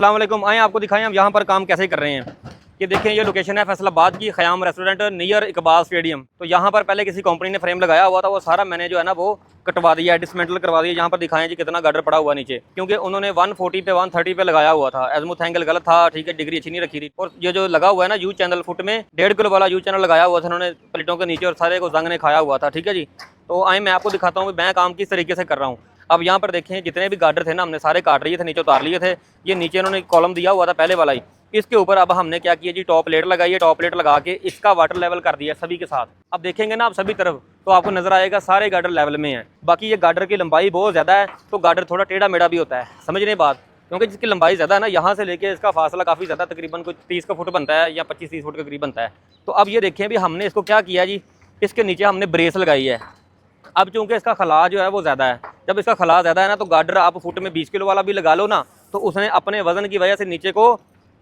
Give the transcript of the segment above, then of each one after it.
अस्सलाम वालेकुम। आए आपको दिखाएं हम यहाँ पर काम कैसे कर रहे हैं। ये देखें, ये लोकेशन है फैसलाबाद की, Khayyam restaurant near Iqbal stadium. तो यहाँ पर पहले किसी कंपनी ने फ्रेम लगाया हुआ था, वो सारा मैंने जो है ना वो कटवा दिया है, डिसमेंटल करवा दिया। यहाँ पर दिखाएं जी कितना गार्डर पड़ा हुआ नीचे, क्योंकि उन्होंने 140 पे 130 पे लगाया हुआ था। एजमुथ एंगल गलत था, ठीक है, डिग्री अच्छी नहीं रखी थी। और ये जो लगा हुआ है ना यू चैनल, फुट में 1.5 किलो वाला यू चैनल लगाया हुआ था उन्होंने प्लेटों के नीचे, और सारे को जंग ने खाया हुआ था। ठीक है जी, तो आए मैं आपको दिखाता हूँ मैं काम किस तरीके से कर रहा हूँ। अब यहाँ पर देखें, जितने भी गार्डर थे ना हमने सारे काट लिए थे, नीचे उतार लिए थे। ये नीचे उन्होंने कॉलम दिया हुआ था पहले वाला ही, इसके ऊपर अब हमने क्या किया जी, टॉप प्लेट लगाई है। टॉप प्लेट लगा के इसका वाटर लेवल कर दिया सभी के साथ। अब देखेंगे ना आप सभी तरफ, तो आपको नजर आएगा सारे गार्डर लेवल में हैं। बाकी ये गार्डर की लंबाई बहुत ज़्यादा है, तो गार्डर थोड़ा टेढ़ा मेढ़ा भी होता है, समझ नहीं बात। क्योंकि जिसकी लंबाई ज़्यादा है ना, यहाँ से लेके इसका फासला काफ़ी ज़्यादा, तकरीबन कुछ 30 का फुट बनता है या 25-30 फुट के करीब बनता है। तो अब ये देखें, अभी हमने इसको क्या किया जी, इसके नीचे हमने ब्रेस लगाई है। अब चूंकि इसका खला जो है वो ज़्यादा है, जब इसका खला ज़्यादा है ना, तो गार्डर आप फुट में 20 किलो वाला भी लगा लो ना, तो उसने अपने वजन की वजह से नीचे को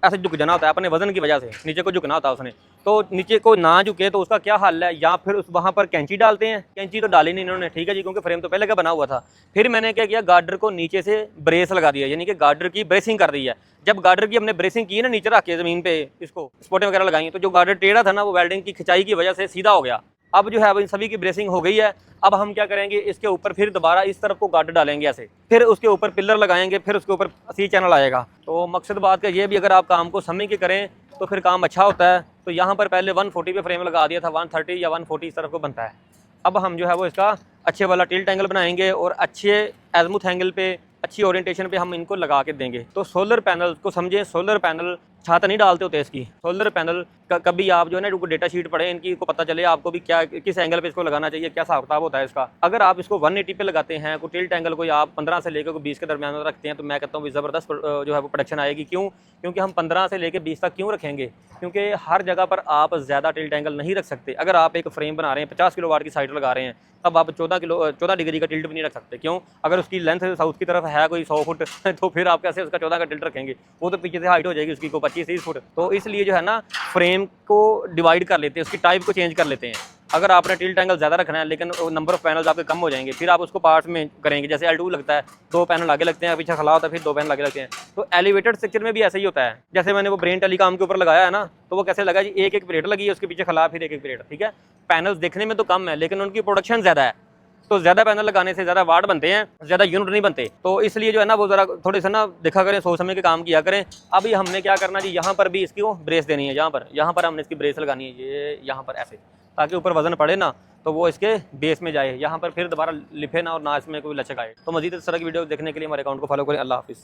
ऐसे झुक जाना होता है, अपने वजन की वजह से नीचे को झुकना होता है उसने। तो नीचे को ना झुके तो उसका क्या हल है, या फिर उस वहाँ पर कैंची डालते हैं। कैंची तो डाली नहीं इन्होंने, ठीक है जी, क्योंकि फ्रेम तो पहले का बना हुआ था। फिर मैंने क्या किया, गार्डर को नीचे से ब्रेस लगा दिया, यानी कि गार्डर की ब्रेसिंग कर दी है। जब गार्डर की हमने ब्रेसिंग की ना, नीचे रख के ज़मीन पे इसको स्पोर्टें वगैरह लगाई, तो जो गार्डर टेढ़ा था ना, वो वेल्डिंग की खिंचाई की वजह से सीधा हो गया। अब जो है वो इन सभी की ब्रेसिंग हो गई है। अब हम क्या करेंगे, इसके ऊपर फिर दोबारा इस तरफ को गार्डर डालेंगे ऐसे, फिर उसके ऊपर पिलर लगाएंगे, फिर उसके ऊपर सी चैनल आएगा। तो मकसद बात का ये भी, अगर आप काम को समझ के करें तो फिर काम अच्छा होता है। तो यहाँ पर पहले 140 पे फ्रेम लगा दिया था, 130 या 140 इस तरफ को बनता है। अब हम जो है वो इसका अच्छे वाला टिल्ट एंगल बनाएंगे और अच्छे एजमुथ एंगल पे, अच्छी ओरिएंटेशन पे हम इनको लगा के देंगे। तो सोलर पैनल को समझें, सोलर पैनल छाता नहीं डालते होते इसकी, सोलर पैनल कभी आप जो है ना इनको डेटा शीट पढ़े इनकी, को पता चले आपको भी क्या किस एंगल पे इसको लगाना चाहिए, क्या हिसाब किताब होता है इसका। अगर आप इसको 180 पे लगाते हैं, कोई टिल्ट एंगल कोई आप 15 से लेकर 20 के दरमियान में रखते हैं, तो मैं कहता हूँ ज़बरदस्त जो है वो प्रोडक्शन आएगी। क्यों? क्योंकि हम 15 से लेकर 20 तक क्यों रखेंगे, क्योंकि हर जगह पर आप ज़्यादा टिल्ट एंगल नहीं रख सकते। अगर आप एक फ्रेम बना रहे हैं, 50 किलो वाट की साइड लगा रहे हैं, तब आप 14 डिग्री का टिल्ट भी नहीं रख सकते। क्यों? अगर उसकी लेंथ साउथ की तरफ है कोई 100 फुट तो फिर आप कैसे उसका 14 का टिल्ट रखेंगे, वो तो पीछे से हाइट हो जाएगी उसकी को 25-30 फुट। तो इसलिए जो है ना, फ्रेम को डिवाइड कर लेते हैं, उसकी टाइप को चेंज कर लेते हैं। अगर आपने टिल्ट एंगल ज़्यादा रखना है, लेकिन नंबर ऑफ पैनल्स आपके कम हो जाएंगे, फिर आप उसको पार्ट्स में करेंगे। जैसे L2 लगता है, 2 पैनल आगे लगते हैं, पीछे खला होता है, फिर 2 पैनल आगे लगते हैं। तो एलिवेटेड स्ट्रक्चर में भी ऐसा ही होता है। जैसे मैंने वो ब्रेन टेलीकॉम के ऊपर लगाया है ना, तो वो कैसे लगा जी, एक प्लेट लगी है, उसके पीछे खला, फिर एक प्लेट, ठीक है। पैनल्स देखने में तो कम है, लेकिन उनकी प्रोडक्शन ज़्यादा है। तो ज़्यादा पैनल लगाने से ज़्यादा वाट बनते हैं, ज़्यादा यूनिट नहीं बनते। तो इसलिए जो है ना वो ज़रा थोड़े से ना देखा करें, सोच समझ के काम किया करें। अभी हमने क्या करना जी, यहाँ पर भी इसकी वो ब्रेस देनी है, यहाँ पर हमने इसकी ब्रेस लगानी है, ये यहाँ पर ऐसे, ताकि ऊपर वजन पड़े ना तो वो इसके बेस में जाए, यहाँ पर फिर दोबारा लिफे ना और ना इसमें कोई लचक आए। तो मजीद इस तरह की वीडियो देखने के लिए हमारे अकाउंट को फॉलो करें। अल्लाह हाफिज़।